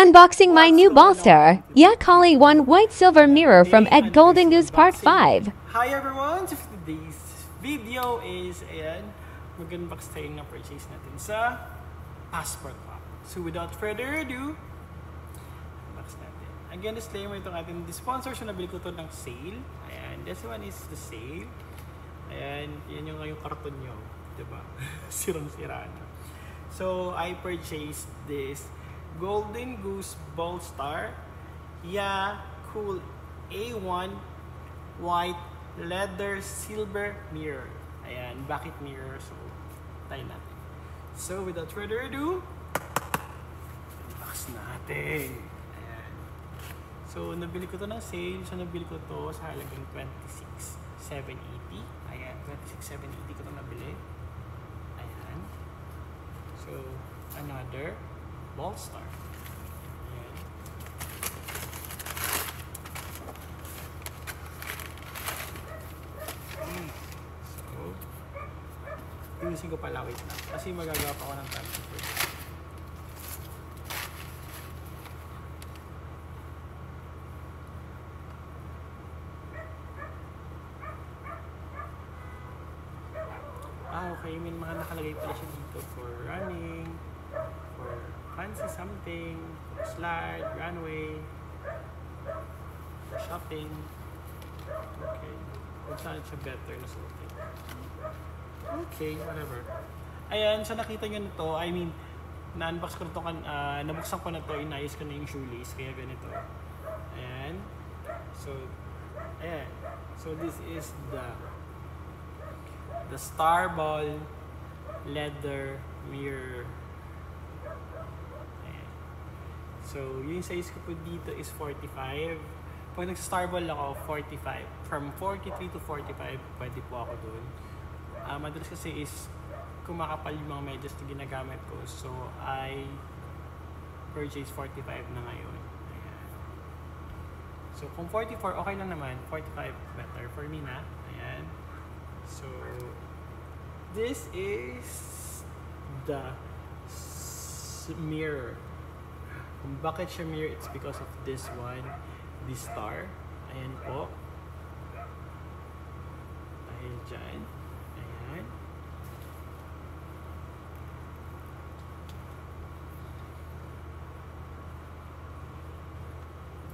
Unboxing my new Ballstar. Yakali 1 White Silver Mirror from Ed Golden Goose Part 5. Hi everyone! So today's video is, ayan, mag-unbox tayo ng purchase natin sa Passport Pack. So without further ado, unbox natin. Again, disclaimer, itong ating sponsor. So nabili ko ito ng sale. Ayan, this one is the sale. Ayan, yan yung karton nyo. Diba? Sirang-sira na. So I purchased this Golden Goose Ballstar Cool A1 White Leather Silver Mirror. Ayan, bucket mirror. So, tayo natin. So, without further ado, unbox natin. Ayan. So, nabili ko to ng sale. So, nabili ko to sa halagang 26,780. Ayan, 26,780 ko to nabili. Ayan. So, another Ballstar. Ayan. So, pinusin ko pala, wait na. Kasi magagawa pa ako ng transfer. Okay. May mga nakalagay pala siya dito for running, for fancy something, slide, runway, for shopping. Okay. Kung saan siya better na suotin. Okay, whatever. Ayan, so nakita nyo na to. I mean, na-unbox ko na to, nabuksan ko na to, inayos ko na yung shoelace, kaya ganito. Ayan. So, ayan. So, this is the Starball leather mirror. Ayan. So, yung size ko po dito is 45. Pag nag-Starball ako, 45. From 43 to 45, pwede po ako dun. Madalas kasi is kumakapal yung mga medyas na ginagamit ko. So, I purchase 45 na ngayon. Ayan. So, kung 44, okay lang naman. 45 better for me na. Ayan. So, this is the mirror. Kung bakit siya mirror, it's because of this one, this star. Ayan po. Ayan dyan. Ayan.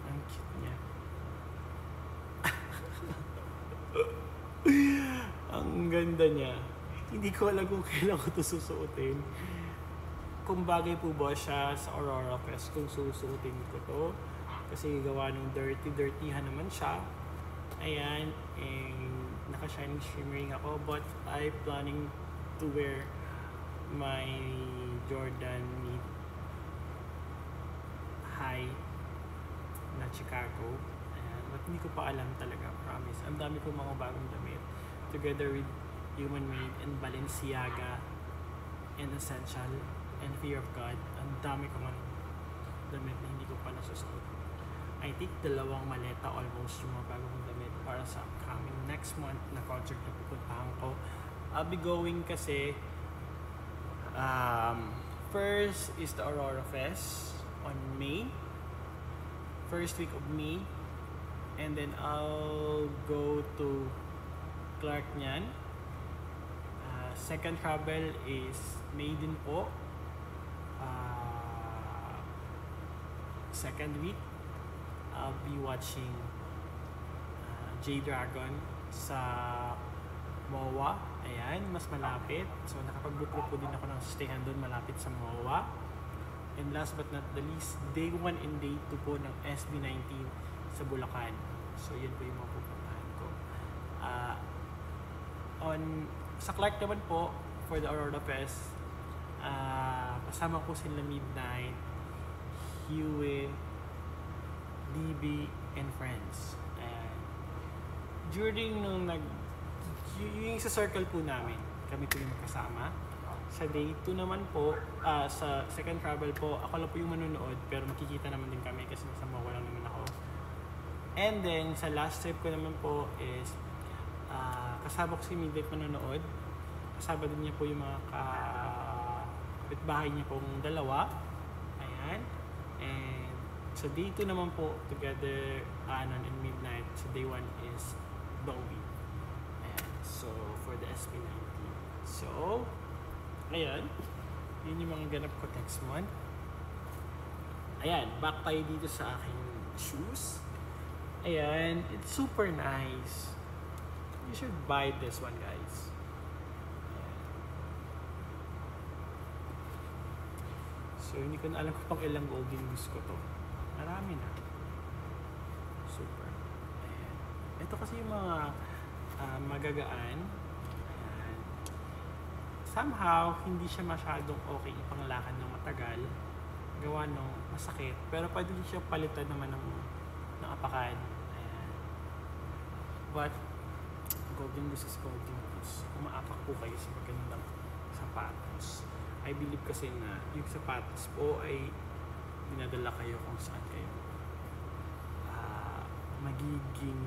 Ang cute niya. Ang ganda niya. Hindi ko alam kung kailan ko ito susuotin. Kung bagay po ba siya sa Aurora Fest kung susuotin ko to. Kasi gawa ng dirty-dirtyhan naman siya. Ayan. And naka-shining shimmering ako. But I'm planning to wear my Jordan Mid High na Chicago. Ayan. But hindi ko pa alam talaga. Promise. Ang dami ko mga bagong damit. Together with Human Made and Balenciaga and Essential and Fear of God. Ang dami ko man damit na hindi ko pa nasusuot. I think 2 maleta almost yung mga bagong damit para sa upcoming next month na concert na pupuntahan ko. I'll be going kasi first is the Aurora Fest on May. First week of May. And then I'll go to Clark niyan. Second travel is May din po. Second week, I'll be watching J-Dragon sa MOA. Ayan, mas malapit. So nakapag-book po din ako ng stayhan doon malapit sa MOA. And last but not the least, day 1 and day 2 po ng SB19 sa Bulacan. So yun po yung mga pupuntahan ko. Sa Clark naman po, for the Aurora Fest, kasama ko sila Midnight, Huey, DB, and friends. During nung yung sa circle po namin, kami po yung magkasama. Sa day 2 naman po, sa second travel po, ako lang po yung manonood, pero makikita naman din kami kasi nasa MOA lang naman ako. And then, sa last trip ko naman po is, kasama ko si Midnight manonood. Kasama din niya po yung mga kapitbahay niya pong 2. Ayan. And So day 2 naman po, together Anon and Midnight. So day 1 is Dongbi. Ayan. So for the SB19. So, ayan. Yun yung mga ganap ko next month. Ayan, back tayo dito sa aking shoes. Ayan, it's super nice. You should buy this one, guys. Ayan. So, hindi ko na alam kung pang ilang golden goose ko to. Marami na. Super. Ayan. Ito kasi yung mga magagaan. Ayan. Somehow, hindi siya masyadong okay ipanglakad ng matagal. Gawa nung masakit. Pero pwede din siya palitan naman ng apakan. Ayan. But, golden goose is golden goose. Umaapak po kayo sa magandang sapatos. I believe kasi na yung sapatos po ay dinadala kayo kung saan kayo magiging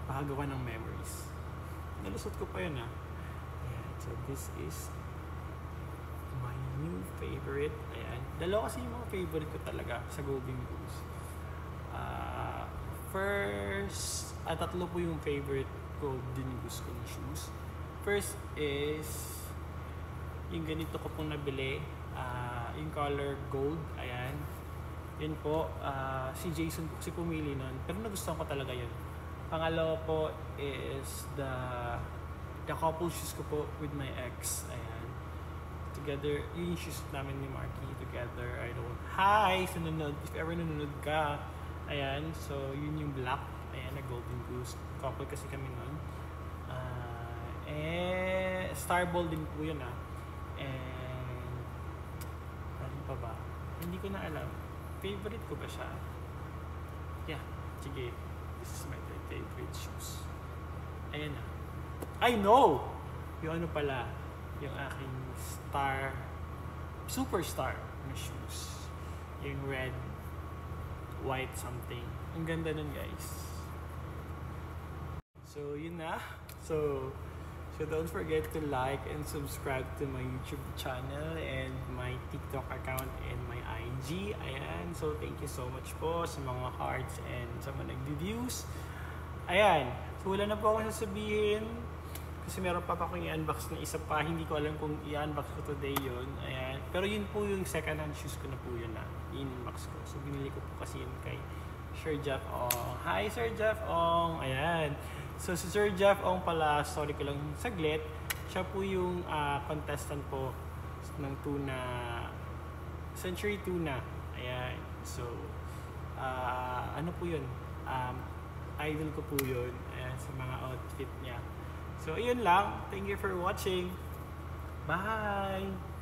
pakagawa ng memories. Nalusot ko pa yun Ayan. So, this is my new favorite. Ayan. Dalawa kasi yung mga favorite ko talaga sa golden goose. First, tatlo po yung favorite golden goose ko na shoes. First is yung ganito ko pong nabili. Yung color gold. Ayan. Yun po. Si Jason po kasi pumili nun. Pero nagustuhan ko talaga yun. Pangalawa po is the couple shoes ko po with my ex. Ayan. Together, yung shoes namin ni Marky together. I don't... Hi! Sununod. If ever nununod ka. Ayan. So, yun yung black. Ayan, na golden goose. Couple kasi kami nun. Starball din po yun And... ano pa ba? Hindi ko na alam. Favorite ko ba siya? Yeah. Sige. This is my favorite shoes. Ayan I know! Yung ano pala. Yung aking superstar na shoes. Yung red, white something. Ang ganda nun, guys. So, yun na. So don't forget to like and subscribe to my YouTube channel and my TikTok account and my IG. Ayan. So, thank you so much po sa mga hearts and sa mga nag-reviews. Ayan. So, wala na po akong sasabihin. Kasi meron pa akong i-unbox na isa pa. Hindi ko alam kung i-unbox ko today yun. Ayan. Pero yun po yung second hand shoes ko na po yun i-unbox ko. So, binili ko po kasi yun kay Sir Jeff Ong. Hi, Sir Jeff Ong! Ayan. So, si Sir Jeff Ong pala, sorry ko lang saglit. Siya po yung contestant po ng tuna, Century Tuna. Ayan. So, ano po yun? Idol ko po yun. Ayan, sa mga outfit niya. So, yun lang. Thank you for watching. Bye!